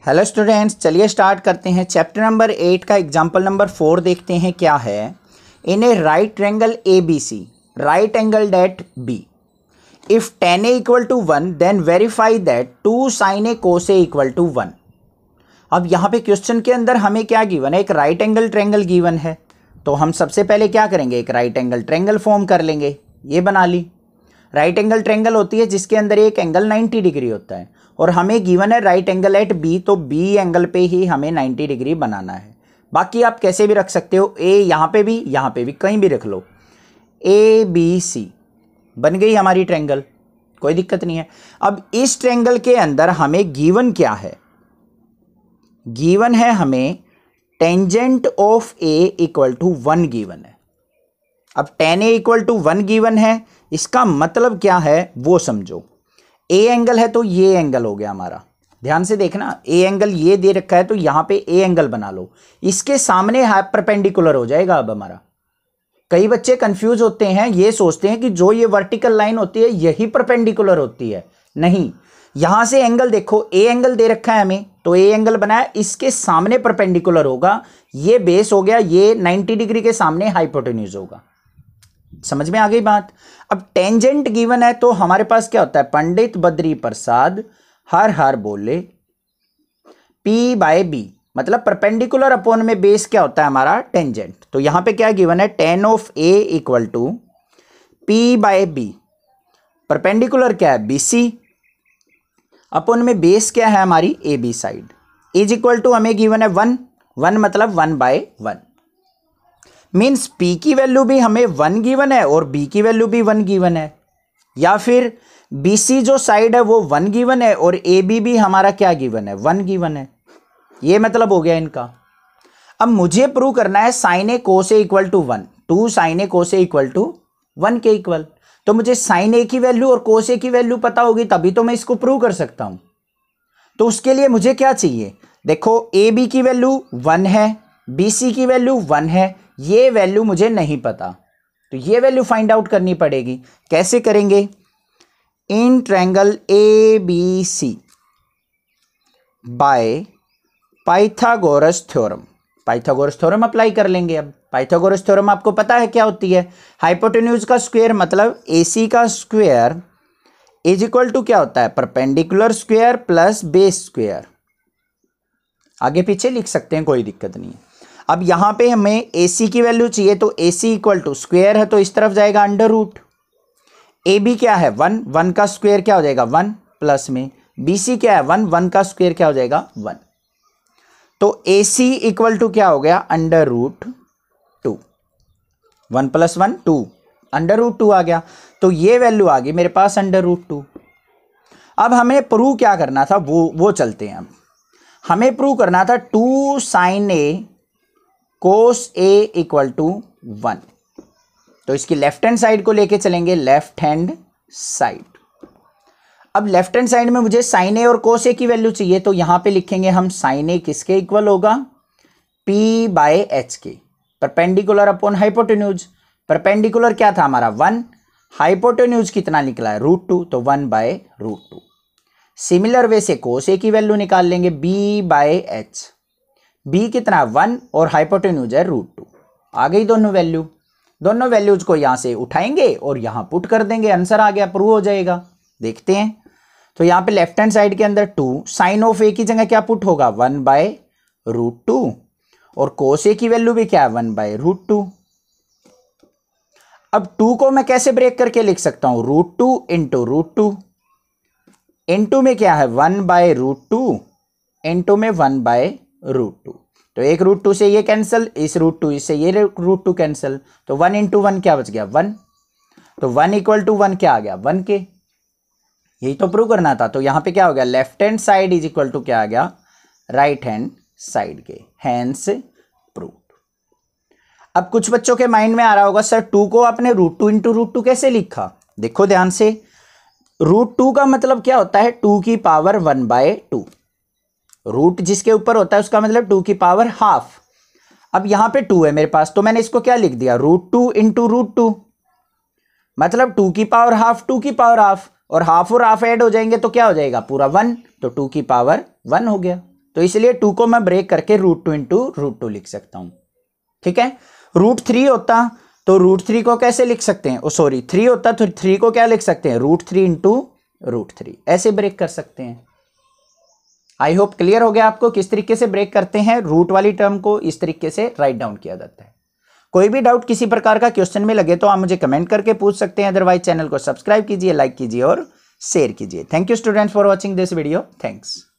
Hello students, चलिए start करते हैं। चैप्टर नंबर 8 का एग्जाम्पल नंबर 4 देखते हैं क्या है। In a right triangle A B C, right angle at B, if tan a equal to 1 then verify that 2 sin a cos a equal to 1। अब यहाँ पे क्वेश्चन के अंदर हमें क्या गिवन है, एक राइट एंगल ट्रायंगल गिवन है। तो हम सबसे पहले क्या करेंगे, एक राइट एंगल ट्रायंगल फॉर्म कर लेंगे। ये बना ली। राइट एंगल ट्रायंगल होती है जिसके अंदर एक एंगल 90 डिग्री होता है और हमें गिवन है राइट एंगल एट बी, तो बी एंगल पे ही हमें 90 डिग्री बनाना है। बाकी आप कैसे भी रख सकते हो, ए यहाँ पे भी कहीं भी रख लो। ए बी सी बन गई हमारी ट्रायंगल, कोई दिक्कत नहीं है। अब इस ट्रायंगल के अंदर हमें गिवन क्या है, गिवन है हमें tangent of A equal to 1 given है। अब tan a equal to 1 given है, इसका मतलब क्या है वो समझो। ए एंगल है तो ये एंगल हो गया हमारा, ध्यान से देखना। ए एंगल ये दे रखा है तो यहां पे ए एंगल बना लो, इसके सामने हाफ परपेंडिकुलर हो जाएगा। अब हमारा कई बच्चे कंफ्यूज होते हैं, ये सोचते हैं कि जो ये वर्टिकल लाइन होती है यही परपेंडिकुलर होती है। नहीं, यहां से एंगल देखो, ए एंगल दे रखा है हमें तो ए एंगल बनाया, इसके सामने परपेंडिकुलर होगा। ये बेस हो गया, ये 90 डिग्री के सामने हाइपोटेन्यूज होगा। समझ में आ गई बात। अब टेंजेंट गिवन है तो हमारे पास क्या होता है, पंडित बद्री प्रसाद हर हर बोले P बाय बी, मतलब परपेंडिकुलर अपॉन में बेस क्या होता है हमारा टेंजेंट। तो यहां पे क्या गिवन है, tan of A equal to P by B, perpendicular क्या है BC, अपॉन में बेस क्या है हमारी AB side, is equal to हमें गिवन है 1 मतलब 1 बाय 1। मीन्स P की वैल्यू भी हमें 1 गिवन है और B की वैल्यू भी 1 गिवन है, या फिर BC जो साइड है वो 1 गिवन है और AB भी हमारा क्या गिवन है, 1 गिवन है। ये मतलब हो गया इनका। अब मुझे प्रूव करना है sin A cos A equal to 1, 2 sin A cos A equal to 1 के इक्वल। तो मुझे sin A की वैल्यू और cos A की वैल्यू पता होगी तभी तो मैं इसको प्रूव कर सकता हूं। तो उसके लिए मुझे क्या चाहिए, देखो AB की वैल्यू 1 है, BC की वैल्यू 1 है, ये वैल्यू मुझे नहीं पता, तो ये वैल्यू फाइंड आउट करनी पड़ेगी। कैसे करेंगे, in triangle A B C by Pythagoras theorem, Pythagoras theorem apply कर लेंगे। अब पाइथागोरस थ्योरम आपको पता है क्या होती है, हाइपोटेन्यूज का स्क्वायर मतलब AC का स्क्वायर इज इक्वल टू क्या होता है, perpendicular square plus base square. आगे पीछे लिख सकते हैं, कोई दिक्कत नहीं है। अब यहां पे हमें AC की वैल्यू चाहिए तो AC इक्वल टू स्क्वायर है तो इस तरफ जाएगा अंडर रूट। AB क्या है 1 का स्क्वायर क्या हो जाएगा 1 प्लस में BC क्या है 1 का स्क्वायर क्या हो जाएगा 1। तो AC इक्वल टू क्या हो गया अंडर रूट 2, 1 + 1 2, अंडर रूट 2 आ गया। तो ये वैल्यू आ गई मेरे पास अंडर रूट 2। अब हमें प्रूव क्या करना था वो चलते हैं। अब हमें प्रूव करना था 2 sin A cos A equal to 1। तो इसकी लेफ्ट हैंड साइड को लेके चलेंगे, लेफ्ट हैंड साइड। अब लेफ्ट हैंड साइड में मुझे sin A और cos A की वैल्यू चाहिए, तो यहां पे लिखेंगे हम sin A किसके इक्वल होगा, P बाय H के, परपेंडिकुलर अपॉन हाइपोटेन्यूज। परपेंडिकुलर क्या था हमारा 1, हाइपोटेन्यूज कितना निकला है √2, तो 1 बाय √2। सिमिलर वे से cos A की वैल्यू निकाल लेंगे B बाय H, B कितना 1 और हाइपोटेन्यूज है √2। आ गई दोनों वैल्यू, दोनों वैल्यूज को यहां से उठाएंगे और यहां पुट कर देंगे, आंसर आ गया, प्रूव हो जाएगा। देखते हैं, तो यहां पे लेफ्ट हैंड साइड के अंदर 2 sin ऑफ A की जगह क्या पुट होगा 1 बाय √2 और cos A की वैल्यू भी क्या है 1 बाय √2। अब 2 को मैं कैसे ब्रेक करके लिख सकता हूं, √2 इंटू √2, इंटू में क्या है 1 बाय √2, इंटू में 1 बाय √2। तो एक √2 से ये कैंसिल, इस √2 से ये √2 कैंसिल, तो 1 इंटू 1 क्या बच गया 1। तो 1 इक्वल टू 1 क्या आ गया 1 के, यही तो प्रूव करना था। तो यहां पे क्या हो गया, left hand side is equal to क्या आ गया राइट हैंड साइड के, हैंस प्रूव। अब कुछ बच्चों के माइंड में आ रहा होगा, सर 2 को आपने √2 इंटू √2 कैसे लिखा। देखो ध्यान से, √2 का मतलब क्या होता है 2 की पावर 1 बाय 2, रूट जिसके ऊपर होता है उसका मतलब 2 की पावर हाफ। अब यहां पे 2 है मेरे पास, तो मैंने इसको क्या लिख दिया √2 इंटू √2, मतलब 2 की पावर हाफ 2 की पावर हाफ, और हाफ ऐड हो जाएंगे तो क्या हो जाएगा पूरा 1, तो 2 की पावर 1 हो गया। तो इसलिए 2 को मैं ब्रेक करके √2 इंटू √2 लिख सकता हूं। ठीक है, √3 होता तो √3 को कैसे लिख सकते हैं, सॉरी 3 होता तो 3 को क्या लिख सकते हैं, √3 इंटू √3, ऐसे ब्रेक कर सकते हैं। आई होप क्लियर हो गया आपको किस तरीके से ब्रेक करते हैं। रूट वाली टर्म को इस तरीके से राइट डाउन किया जाता है। कोई भी डाउट किसी प्रकार का क्वेश्चन में लगे तो आप मुझे कमेंट करके पूछ सकते हैं, अदरवाइज चैनल को सब्सक्राइब कीजिए, लाइक कीजिए और शेयर कीजिए। Thank you students for watching this video. Thanks.